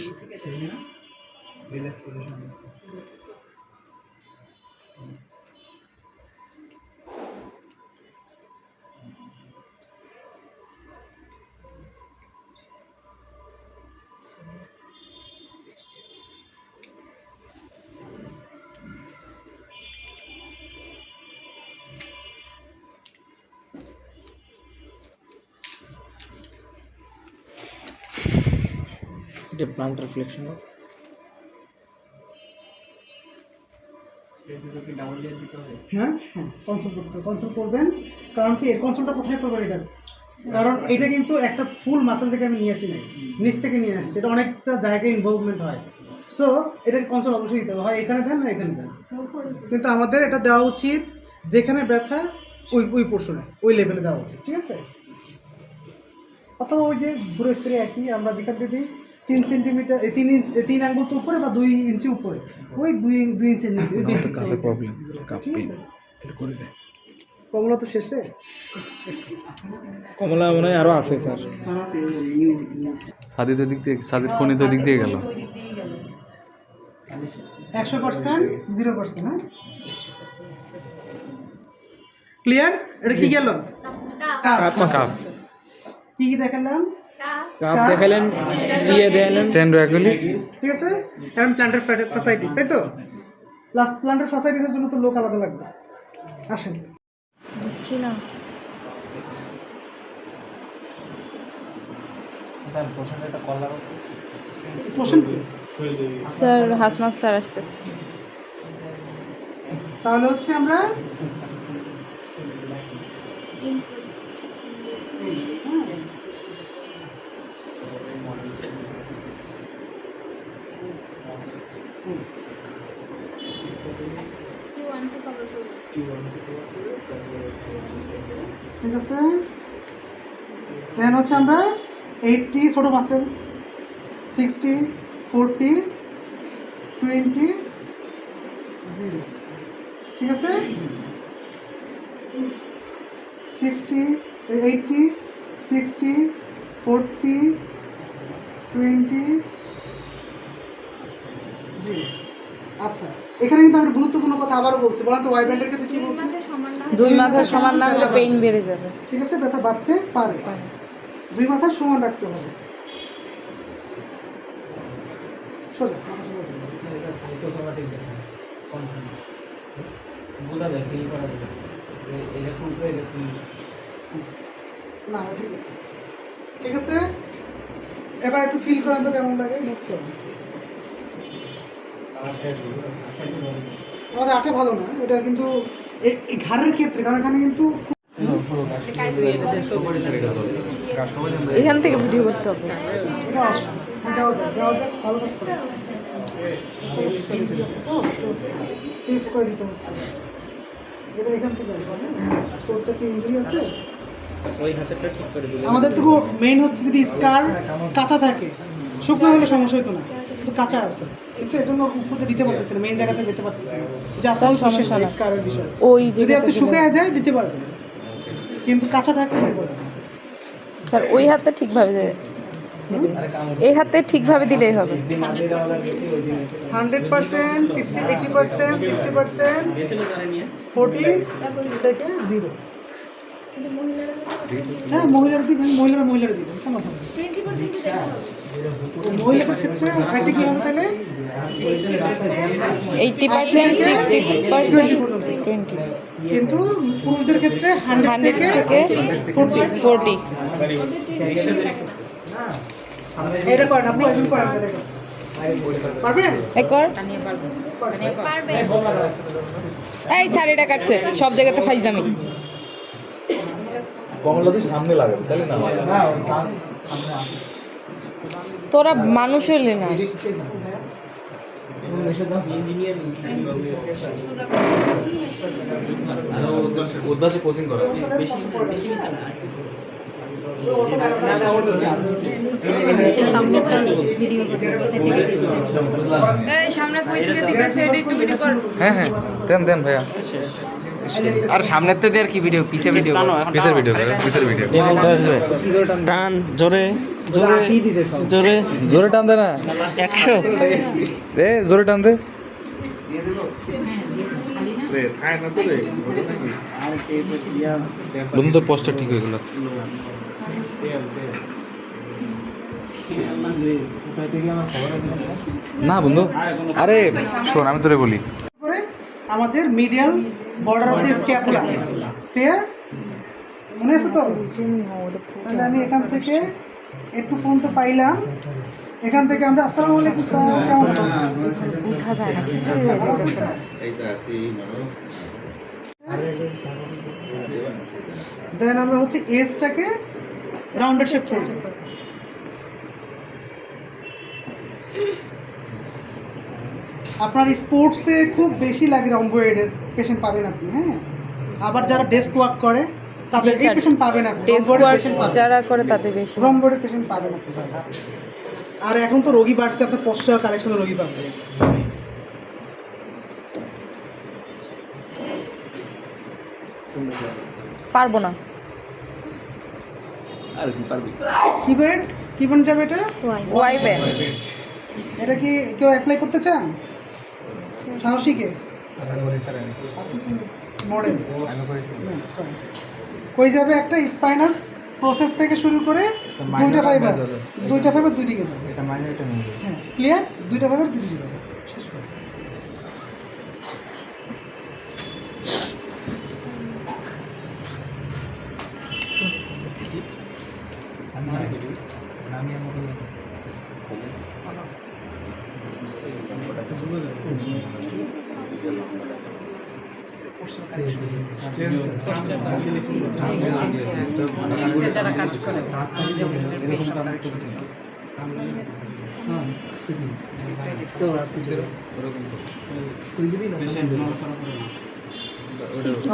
এটা প্লান্টার ফ্লেকশন। হ্যাঁ হ্যাঁ, কনসোল করতে কনসোল করবেন, কারণ কি কনসোলটা কোথায় করবেন? এটা কারণ এটা কিন্তু একটা ফুল মাসেল থেকে আমি নিয়ে আসি নাই, নিচ থেকে নিয়ে আসছি, এটা অনেকটা জায়গায় ইনভলভমেন্ট হয়। সো এটার কনসার্ন অবশ্যই দিতে হবে, হয় এখানে দেন না এখানে দেন, কিন্তু আমাদের এটা দেওয়া উচিত যেখানে ব্যথা ওই পোর্শনে ওই লেভেলে দেওয়া উচিত, ঠিক আছে? অথবা ওই যে ঘুরে ফিরে একই আমরা যেখান থেকে দিই 3 সেন্টিমিটার 3 আঙ্গুল তো উপরে বা 2 ইঞ্চি উপরে, ওই 2 ইঞ্চি নিচে বেসিক প্রবলেম। ঠিক আছে, করে দে। কমলা তো শেষ রে, কমলা মনে হয় আরো আছে স্যার। সাদিদ ওই দিক দিয়ে, সাদিদ খনি তো ওই দিক দিয়ে গেল। 100% 0%, হ্যাঁ ক্লিয়ার? এটা কি গেল? Cup massage. কি কি দেখালাম? কাপ দেখালেন, টিয়ে দেখালেন, টেন্ড্রাকুলিস, ঠিক আছে, এখন প্ল্যান্টার ফ্যাসাইটিস, তাই তো? প্লাস প্ল্যান্টার ফ্যাসাইটিসের জন্য তো লোক আলাদা লাগবে। আসেন বুঝছি না। স্যার প্রশ্নটা একটা কলার প্রশ্ন স্যার হাসনাত স্যার আসতেছে। তাহলে হচ্ছে আমরা ঠিক আছে, দেন হচ্ছে আমরা 80 ছোট মাসেল, 60 40 20 0, ঠিক আছে, 60 80 60 40 20 0। আচ্ছা, এখানে কিন্তু আমরা গুরুত্বপূর্ণ কথা আবারও বলছি, বলেন তো ওয়াই ব্যান্ডের ক্ষেত্রে কি বলছি? 2 মাথা সমান না হলে পেইন বেড়ে যাবে। ঠিক আছে, ব্যথা বাড়তে পারে, 2 মাথা সমান রাখতে হবে। সোজা মাথা সোজা রাখতে হবে। না ঠিক আছে, ঠিক আছে, এবার একটু ফিল করেন তো কেমন লাগে, দেখতে হবে। আমাদের আটে ভালো না এটা, কিন্তু এই ঘাড়ের ক্ষেত্রে, কারণ এখানে কিন্তু এখান থেকে ভিডিও করতে হবে। এটা অপশন দেওয়া যাক, ভালো কাজ করে সেভ করে দিতে হচ্ছে। এটা এখান থেকে আসবে, তোর তো একটা ইঞ্জুরি আছে। ওই হাতেরটা ঠিক করে দিলে আমাদের তো মেইন হচ্ছে যদি স্কার কাঁচা থাকে, শুকনো হলে সমস্যা হতো না, কিন্তু কাঁচা আছে, কিন্তু এজন্য উপরে দিতে পারতেছি না, মেইন জায়গাতে যেতে পারতেছি না, যে আপনার সমস্যা না স্কারের বিষয়। ওই যদি আপনি শুকায় যায় দিতে পারবেন, কিন্তু কাঁচা থাকলে দিতে পারবেন না। স্যার ওই হাতটা ঠিকভাবে দিলে, এই হাতে ঠিকভাবে দিলেই হবে। 100% 60 80% 60% 40 থেকে 0। হ্যাঁ মহিলারা দিবেন, মহিলারা দিবেন, সমাধান। মহিলাদের ক্ষেত্রে এটা কি হবে তাহলে? 80% 60% 20, কিন্তু পুরুষদের ক্ষেত্রে 100 থেকে 40। এটা করেন আপনি, একজন করেন, পারবেন? একর এই স্যার এটা কাটছে, সব জায়গাতে ফাইজদামি। কমলাদি সামনে লাগে তাহলে না, তোরা মানুষ হইলে না। উদ্ভাসে কোচিং করে সামনে কই থেকে দিতেছে এটা একটু ভিডিও কর। হ্যাঁ হ্যাঁ দেন ভাইয়া। আর সামনের তে আর কি ভিডিও, পিছে ভিডিও, পিসের ভিডিও করে, পিসের ভিডিও টান জোরে জোরে জোরে জোরে টান দে না, 100 দে জোরে টান দে। বন্ধু তোর পোস্টার ঠিক হয়ে গেল আজকে। না বন্ধু, আরে শোন আমি তোরে বলি, করে আমাদের medial border of the scapula, clear? মনে আছে তো? তাহলে আমি এখান থেকে একটু পর্যন্ত পাইলাম, এখান থেকে আমরা আসসালামু আলাইকুম স্যার, কেমন আছেন? বুঝা যায় না, কিছুই হয়ে যাইতেছে না। দেন আমরা হচ্ছে এজটাকে রাউন্ডেড শেপ করবে। আপনার স্পোর্টসে খুব বেশি লাগে রম্বোয়েডের পেশেন্ট পাবেন আপনি, হ্যাঁ। আবার যারা ডেস্ক ওয়ার্ক করে তাদের এই পেশেন্ট পাবেন আপনি, ডেস্ক রম্বোয়েডের ওয়ার্ক পেশেন্ট পাবেন, যারা করে তাদের বেশি। রম্বোয়েডের পেশেন্ট পাবেন আপনি। আর এখন তো রোগী বাড়ছে, আপনার পশ্চাৎ কালেকশনের রোগী পাবেন। পারবো না। আর কি পারবি? কি ব্যান্ড, কি ব্যান্ড যাবে এটা? Y band. এটা কি কেউ অ্যাপ্লাই করতে চান? সাহসীকে মডেল কই যাবে? একটা স্পাইনাস প্রসেস থেকে শুরু করে দুইটা ফাইবার দুই দিকে যাবে। এটা মাইনার, এটা মেজর। হ্যাঁ, ক্লিয়ার? দুইটা ফাইবার দুই দিকে যাবে। শেষ করে।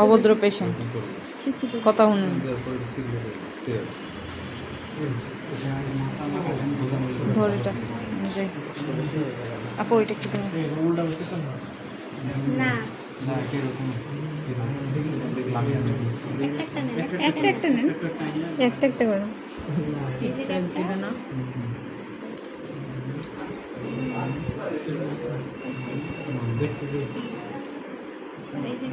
অভদ্র পেশেন্ট, কথা শুনুন। ধর এটা নিজেই। আপু ওইটা কি তুমি? না না, এরকম একটা একটা নেন, একটা একটা করে ফিজিক্যালটা এই যে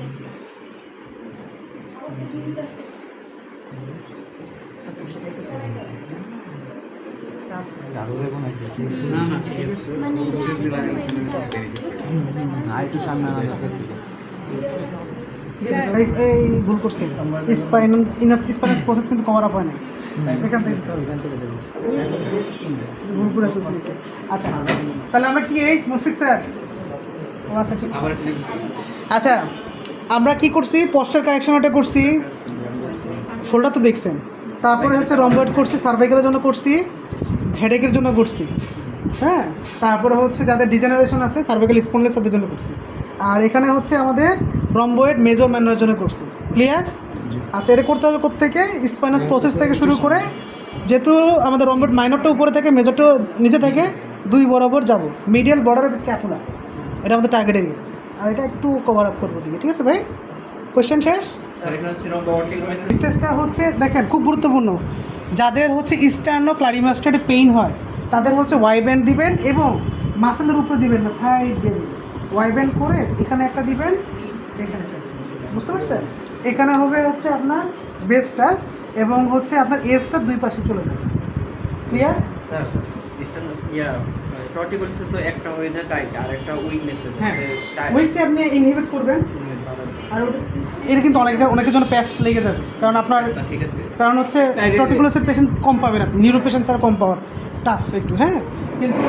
আরো যাবো নাকি? মানে না, একটু সামনে আনা ছিল। এই ভুল করছে, স্পাইনাস প্রসেস কিন্তু কভার আপ হয় না এখান থেকে ভুল করে ফেলছি। আচ্ছা, তাহলে আমরা কি এই মুশফিক স্যার? আচ্ছা ঠিক আছে। আচ্ছা, আমরা কি করছি? পশ্চার কারেকশনটা করছি, শোল্ডার তো দেখছেন, তারপরে হচ্ছে রম্বয়েড করছি, সার্ভাইকালের জন্য করছি, হেডেকের জন্য করছি, হ্যাঁ। তারপরে হচ্ছে যাদের ডিজেনারেশন আছে সার্ভাইকাল স্পন্ডেস তাদের জন্য করছি। আর এখানে হচ্ছে আমাদের রম্বয়েড মেজর ম্যানুয়ালের জন্য করছি। ক্লিয়ার? আচ্ছা, এটা করতে হবে কোত্থেকে? স্পাইনাস প্রসেস থেকে শুরু করে, যেহেতু আমাদের রম্বয়েড মাইনরটা উপরে থাকে, মেজরটা নিচে থাকে, দুই বরাবর যাব, মিডিয়াল বর্ডার অফ স্ক্যাপুলা, এটা আমাদের টার্গেট এরিয়া। আর এটা একটু কভার আপ করবো দিকে, ঠিক আছে ভাই? কোয়েশ্চেন শেষ? স্টেজটা হচ্ছে দেখেন খুব গুরুত্বপূর্ণ, যাদের হচ্ছে ইস্টার্নো ক্লারিমাস্টারে পেইন হয় তাদের হচ্ছে ওয়াই ব্যান্ড দিবেন এবং মাসেলের উপরে দিবেন না, সাইড দিয়ে দিবেন। ওয়াই ব্যান্ড করে এখানে একটা দিবেন, এখানে একটা দিবেন। বুঝতে পারছেন? এখানে হবে হচ্ছে আপনার বেসটা এবং হচ্ছে আপনার এজটা দুই পাশে চলে যাবে। ক্লিয়ার? স্যার টর্টিকোলিসে তো একটা হয়ে যায় টাইট আর একটা উইকনেস হয়ে হ্যাঁ, যায়। উইকটা আপনি ইনহিবিট করবেন। আর এটা কিন্তু অনেকের জন্য প্যাস লেগে যাবে, কারণ আপনার ঠিক আছে। কারণ হচ্ছে টর্টিকুলাসের পেশেন্ট কম পাবেন আপনি, নিউরো পেশেন্ট ছাড়া কম পাওয়ার টাফ একটু, হ্যাঁ। কিন্তু